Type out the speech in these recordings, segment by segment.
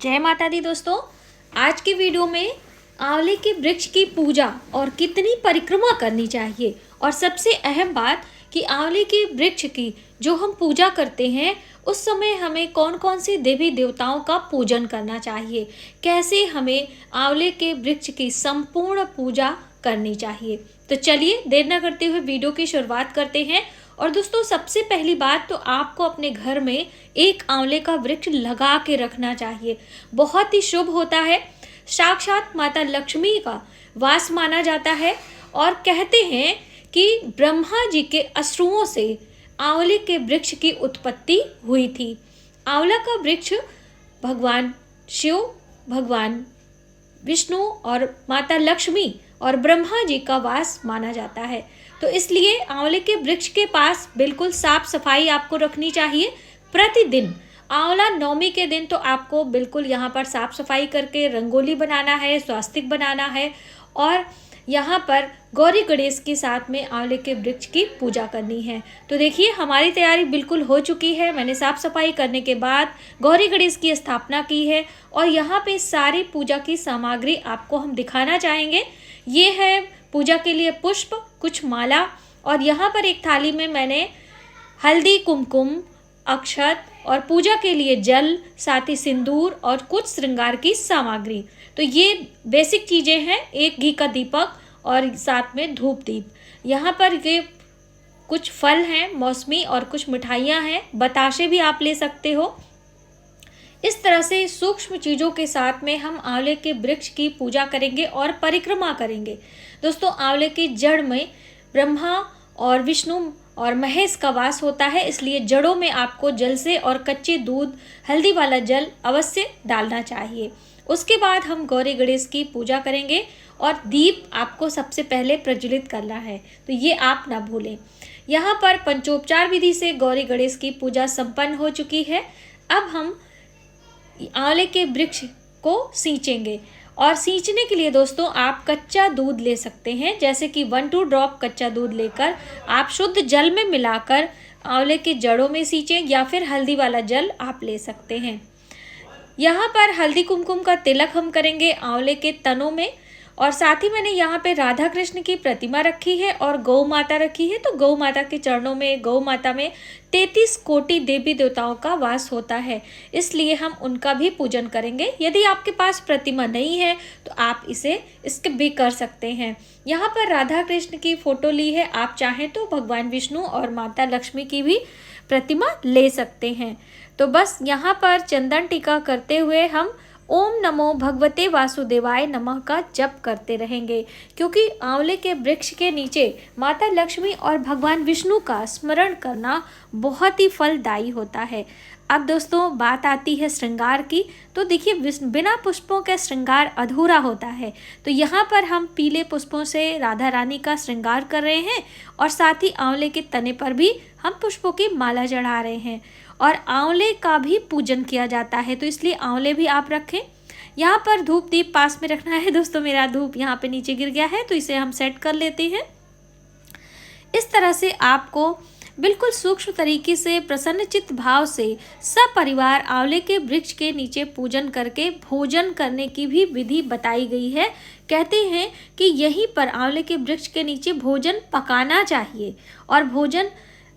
जय माता दी दोस्तों। आज की वीडियो में आंवले के वृक्ष की पूजा और कितनी परिक्रमा करनी चाहिए, और सबसे अहम बात कि आंवले के वृक्ष की जो हम पूजा करते हैं उस समय हमें कौन कौन से देवी देवताओं का पूजन करना चाहिए, कैसे हमें आंवले के वृक्ष की संपूर्ण पूजा करनी चाहिए। तो चलिए देर न करते हुए वीडियो की शुरुआत करते हैं। और दोस्तों, सबसे पहली बात तो आपको अपने घर में एक आंवले का वृक्ष लगा के रखना चाहिए। बहुत ही शुभ होता है, साक्षात माता लक्ष्मी का वास माना जाता है। और कहते हैं कि ब्रह्मा जी के अश्रुओं से आंवले के वृक्ष की उत्पत्ति हुई थी। आंवला का वृक्ष भगवान शिव, भगवान विष्णु और माता लक्ष्मी और ब्रह्मा जी का वास माना जाता है। तो इसलिए आंवले के वृक्ष के पास बिल्कुल साफ सफाई आपको रखनी चाहिए प्रतिदिन। आंवला नवमी के दिन तो आपको बिल्कुल यहाँ पर साफ सफाई करके रंगोली बनाना है, स्वास्तिक बनाना है, और यहाँ पर गौरी गणेश के साथ में आंवले के वृक्ष की पूजा करनी है। तो देखिए हमारी तैयारी बिल्कुल हो चुकी है। मैंने साफ सफाई करने के बाद गौरी गणेश की स्थापना की है, और यहाँ पे सारी पूजा की सामग्री आपको हम दिखाना चाहेंगे। ये है पूजा के लिए पुष्प, कुछ माला, और यहाँ पर एक थाली में मैंने हल्दी, कुमकुम, अक्षत और पूजा के लिए जल, साथ ही सिंदूर और कुछ श्रृंगार की सामग्री। तो ये बेसिक चीज़ें हैं। एक घी का दीपक और साथ में धूप दीप। यहाँ पर ये कुछ फल हैं मौसमी और कुछ मिठाइयाँ हैं, बताशे भी आप ले सकते हो। इस तरह से सूक्ष्म चीज़ों के साथ में हम आंवले के वृक्ष की पूजा करेंगे और परिक्रमा करेंगे। दोस्तों, आंवले की जड़ में ब्रह्मा और विष्णु और महेश का वास होता है, इसलिए जड़ों में आपको जल से और कच्चे दूध, हल्दी वाला जल अवश्य डालना चाहिए। उसके बाद हम गौरी गणेश की पूजा करेंगे, और दीप आपको सबसे पहले प्रज्वलित करना है, तो ये आप ना भूलें। यहाँ पर पंचोपचार विधि से गौरी गणेश की पूजा संपन्न हो चुकी है। अब हम आंवले के वृक्ष को सींचेंगे, और सींचने के लिए दोस्तों आप कच्चा दूध ले सकते हैं। जैसे कि 1-2 ड्रॉप कच्चा दूध लेकर आप शुद्ध जल में मिलाकर आंवले के जड़ों में सींचें, या फिर हल्दी वाला जल आप ले सकते हैं। यहाँ पर हल्दी कुमकुम का तिलक हम करेंगे आंवले के तनों में, और साथ ही मैंने यहाँ पे राधा कृष्ण की प्रतिमा रखी है और गौ माता रखी है। तो गौ माता के चरणों में, गौ माता में 33 कोटि देवी देवताओं का वास होता है, इसलिए हम उनका भी पूजन करेंगे। यदि आपके पास प्रतिमा नहीं है तो आप इसे स्किप भी कर सकते हैं। यहाँ पर राधा कृष्ण की फोटो ली है, आप चाहें तो भगवान विष्णु और माता लक्ष्मी की भी प्रतिमा ले सकते हैं। तो बस यहाँ पर चंदन टीका करते हुए हम ओम नमो भगवते वासुदेवाय नमः का जप करते रहेंगे, क्योंकि आंवले के वृक्ष के नीचे माता लक्ष्मी और भगवान विष्णु का स्मरण करना बहुत ही फलदायी होता है। अब दोस्तों बात आती है श्रृंगार की। तो देखिए, बिना पुष्पों का श्रृंगार अधूरा होता है। तो यहाँ पर हम पीले पुष्पों से राधा रानी का श्रृंगार कर रहे हैं, और साथ ही आंवले के तने पर भी हम पुष्पों की माला चढ़ा रहे हैं। और आंवले का भी पूजन किया जाता है, तो इसलिए आंवले भी आप रखें। यहाँ पर धूप दीप पास में रखना है। दोस्तों, मेरा धूप यहाँ पे नीचे गिर गया है, तो इसे हम सेट कर लेते हैं। इस तरह से आपको बिल्कुल सूक्ष्म तरीके से प्रसन्नचित्त भाव से सपरिवार आंवले के वृक्ष के नीचे पूजन करके भोजन करने की भी विधि बताई गई है। कहते हैं कि यहीं पर आंवले के वृक्ष के नीचे भोजन पकाना चाहिए, और भोजन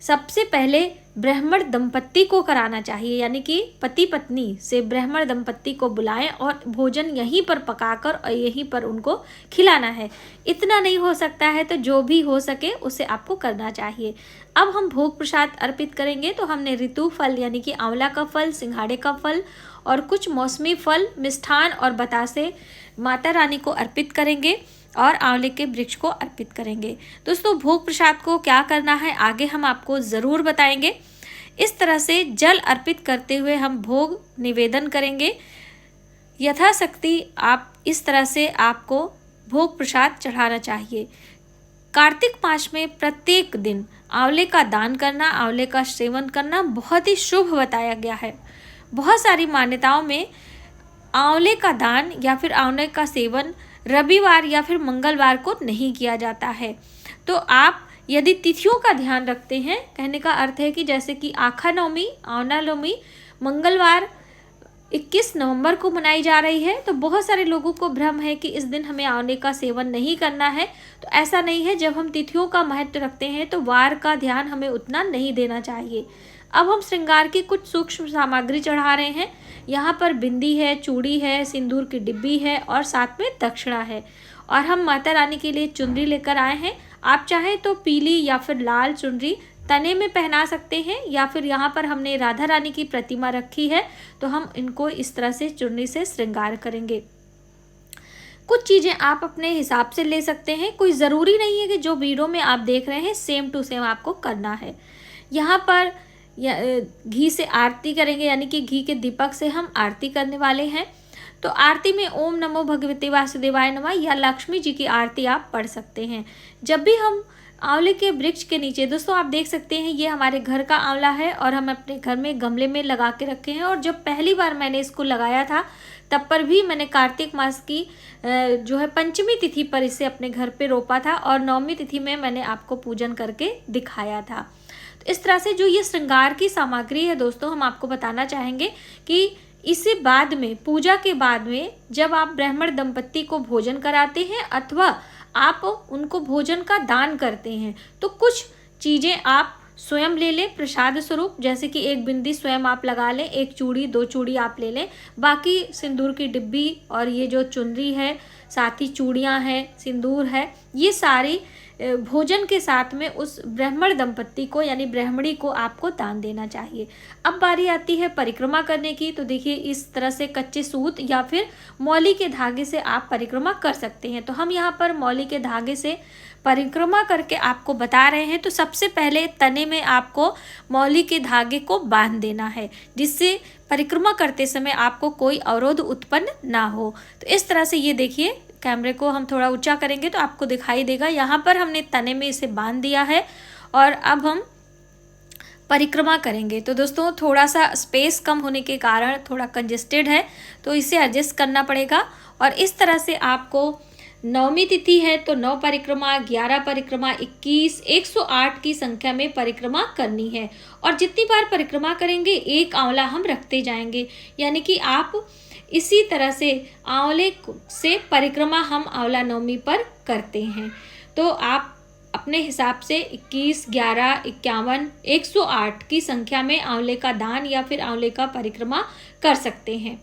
सबसे पहले ब्राह्मण दंपत्ति को कराना चाहिए, यानी कि पति पत्नी से ब्राह्मण दंपत्ति को बुलाएं और भोजन यहीं पर पकाकर और यहीं पर उनको खिलाना है। इतना नहीं हो सकता है तो जो भी हो सके उसे आपको करना चाहिए। अब हम भोग प्रसाद अर्पित करेंगे। तो हमने ऋतु फल यानी कि आंवला का फल, सिंघाड़े का फल और कुछ मौसमी फल, मिष्ठान और बतासे माता रानी को अर्पित करेंगे, और आंवले के वृक्ष को अर्पित करेंगे। दोस्तों, भोग प्रसाद को क्या करना है आगे हम आपको ज़रूर बताएंगे। इस तरह से जल अर्पित करते हुए हम भोग निवेदन करेंगे। यथाशक्ति आप इस तरह से आपको भोग प्रसाद चढ़ाना चाहिए। कार्तिक मास में प्रत्येक दिन आंवले का दान करना, आंवले का सेवन करना बहुत ही शुभ बताया गया है। बहुत सारी मान्यताओं में आंवले का दान या फिर आंवले का सेवन रविवार या फिर मंगलवार को नहीं किया जाता है। तो आप यदि तिथियों का ध्यान रखते हैं, कहने का अर्थ है कि जैसे कि आखा नवमी, आंवला नवमी, मंगलवार 21 नवंबर को मनाई जा रही है। तो बहुत सारे लोगों को भ्रम है कि इस दिन हमें आंवले का सेवन नहीं करना है। तो ऐसा नहीं है। जब हम तिथियों का महत्व रखते हैं तो वार का ध्यान हमें उतना नहीं देना चाहिए। अब हम श्रृंगार की कुछ सूक्ष्म सामग्री चढ़ा रहे हैं। यहाँ पर बिंदी है, चूड़ी है, सिंदूर की डिब्बी है और साथ में दक्षिणा है। और हम माता रानी के लिए चुनरी लेकर आए हैं। आप चाहें तो पीली या फिर लाल चुनरी तने में पहना सकते हैं, या फिर यहाँ पर हमने राधा रानी की प्रतिमा रखी है तो हम इनको इस तरह से चुनरी से श्रृंगार करेंगे। कुछ चीज़ें आप अपने हिसाब से ले सकते हैं। कोई ज़रूरी नहीं है कि जो वीडियो में आप देख रहे हैं सेम टू सेम आपको करना है। यहाँ पर घी से आरती करेंगे, यानी कि घी के दीपक से हम आरती करने वाले हैं। तो आरती में ओम नमो भगवते वासुदेवाय नमः या लक्ष्मी जी की आरती आप पढ़ सकते हैं। जब भी हम आंवले के वृक्ष के नीचे, दोस्तों आप देख सकते हैं ये हमारे घर का आंवला है और हम अपने घर में गमले में लगा के रखे हैं। और जब पहली बार मैंने इसको लगाया था तब पर भी मैंने कार्तिक मास की जो है पंचमी तिथि पर इसे अपने घर पे रोपा था और नवमी तिथि में मैंने आपको पूजन करके दिखाया था। तो इस तरह से जो ये श्रृंगार की सामग्री है दोस्तों, हम आपको बताना चाहेंगे कि इसे बाद में, पूजा के बाद में जब आप ब्राह्मण दंपत्ति को भोजन कराते हैं अथवा आप उनको भोजन का दान करते हैं तो कुछ चीज़ें आप स्वयं ले लें प्रसाद स्वरूप। जैसे कि एक बिंदी स्वयं आप लगा लें, एक चूड़ी, 2 चूड़ी आप ले लें, बाकी सिंदूर की डिब्बी और ये जो चुनरी है, साथ ही चूड़ियाँ हैं, सिंदूर है, ये सारी भोजन के साथ में उस ब्राह्मण दंपत्ति को यानी ब्राह्मणी को आपको दान देना चाहिए। अब बारी आती है परिक्रमा करने की। तो देखिए इस तरह से कच्चे सूत या फिर मौली के धागे से आप परिक्रमा कर सकते हैं। तो हम यहाँ पर मौली के धागे से परिक्रमा करके आपको बता रहे हैं। तो सबसे पहले तने में आपको मौली के धागे को बांध देना है, जिससे परिक्रमा करते समय आपको कोई अवरोध उत्पन्न ना हो। तो इस तरह से ये देखिए, कैमरे को हम थोड़ा ऊंचा करेंगे तो आपको दिखाई देगा। यहाँ पर हमने तने में इसे बांध दिया है और अब हम परिक्रमा करेंगे। तो दोस्तों थोड़ा सा स्पेस कम होने के कारण थोड़ा कंजेस्टेड है, तो इसे एडजस्ट करना पड़ेगा। और इस तरह से आपको नवमी तिथि है तो 9 परिक्रमा, 11 परिक्रमा, 21, 108 की संख्या में परिक्रमा करनी है। और जितनी बार परिक्रमा करेंगे एक आंवला हम रखते जाएंगे, यानी कि आप इसी तरह से आंवले से परिक्रमा हम आंवला नवमी पर करते हैं। तो आप अपने हिसाब से 21, 11, 51, 108 की संख्या में आंवले का दान या फिर आंवले का परिक्रमा कर सकते हैं।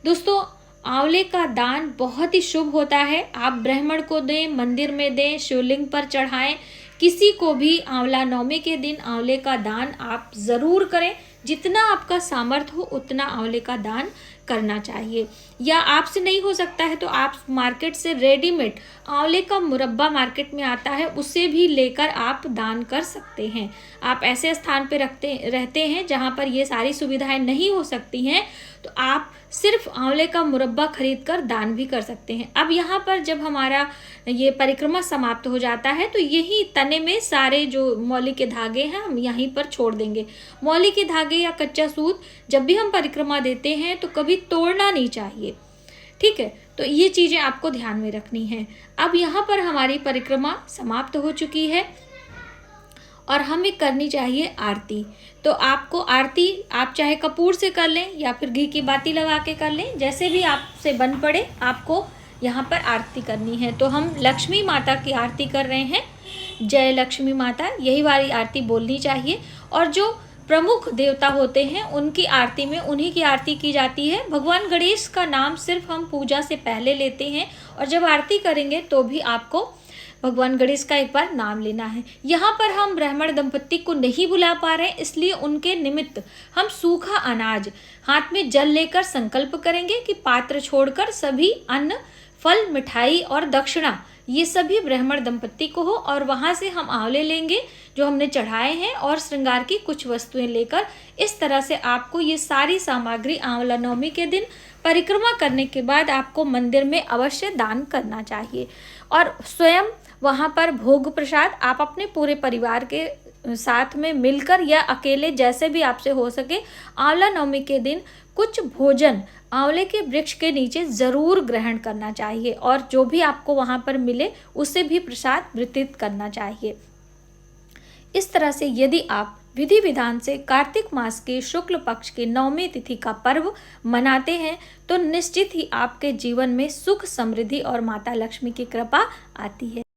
दोस्तों आंवले का दान बहुत ही शुभ होता है। आप ब्राह्मण को दें, मंदिर में दें, शिवलिंग पर चढ़ाएं, किसी को भी आंवला नवमी के दिन आंवले का दान आप ज़रूर करें। जितना आपका सामर्थ्य हो उतना आंवले का दान करना चाहिए। या आपसे नहीं हो सकता है तो आप मार्केट से रेडीमेड आंवले का मुरब्बा मार्केट में आता है, उसे भी लेकर आप दान कर सकते हैं। आप ऐसे स्थान पे रहते हैं जहाँ पर ये सारी सुविधाएं नहीं हो सकती हैं, तो आप सिर्फ आंवले का मुरब्बा खरीद कर दान भी कर सकते हैं। अब यहाँ पर जब हमारा ये परिक्रमा समाप्त हो जाता है तो यही तने में सारे जो मौली के धागे हैं हम यहीं पर छोड़ देंगे। मौली के धागे या कच्चा सूत जब भी हम परिक्रमा देते हैं तो कभी तोड़ना नहीं चाहिए, ठीक है। तो ये चीज़ें आपको ध्यान में रखनी है। अब यहाँ पर हमारी परिक्रमा समाप्त हो चुकी है और हमें करनी चाहिए आरती। तो आपको आरती आप चाहे कपूर से कर लें या फिर घी की बाती लगा के कर लें, जैसे भी आपसे बन पड़े आपको यहाँ पर आरती करनी है। तो हम लक्ष्मी माता की आरती कर रहे हैं। जय लक्ष्मी माता, यही वाली आरती बोलनी चाहिए। और जो प्रमुख देवता होते हैं उनकी आरती में उन्हीं की आरती की जाती है। भगवान गणेश का नाम सिर्फ हम पूजा से पहले लेते हैं और जब आरती करेंगे तो भी आपको भगवान गणेश का एक बार नाम लेना है। यहाँ पर हम ब्राह्मण दंपत्ति को नहीं बुला पा रहे हैं, इसलिए उनके निमित्त हम सूखा अनाज हाथ में जल लेकर संकल्प करेंगे कि पात्र छोड़कर सभी अन्न, फल, मिठाई और दक्षिणा ये सभी ब्राह्मण दंपत्ति को हो। और वहाँ से हम आंवले लेंगे जो हमने चढ़ाए हैं और श्रृंगार की कुछ वस्तुएं लेकर इस तरह से आपको ये सारी सामग्री आंवला नवमी के दिन परिक्रमा करने के बाद आपको मंदिर में अवश्य दान करना चाहिए। और स्वयं वहाँ पर भोग प्रसाद आप अपने पूरे परिवार के साथ में मिलकर या अकेले जैसे भी आपसे हो सके आंवला नवमी के दिन कुछ भोजन आंवले के वृक्ष के नीचे ज़रूर ग्रहण करना चाहिए और जो भी आपको वहाँ पर मिले उसे भी प्रसाद वितरित करना चाहिए। इस तरह से यदि आप विधि विधान से कार्तिक मास के शुक्ल पक्ष के 9वीं तिथि का पर्व मनाते हैं तो निश्चित ही आपके जीवन में सुख, समृद्धि और माता लक्ष्मी की कृपा आती है।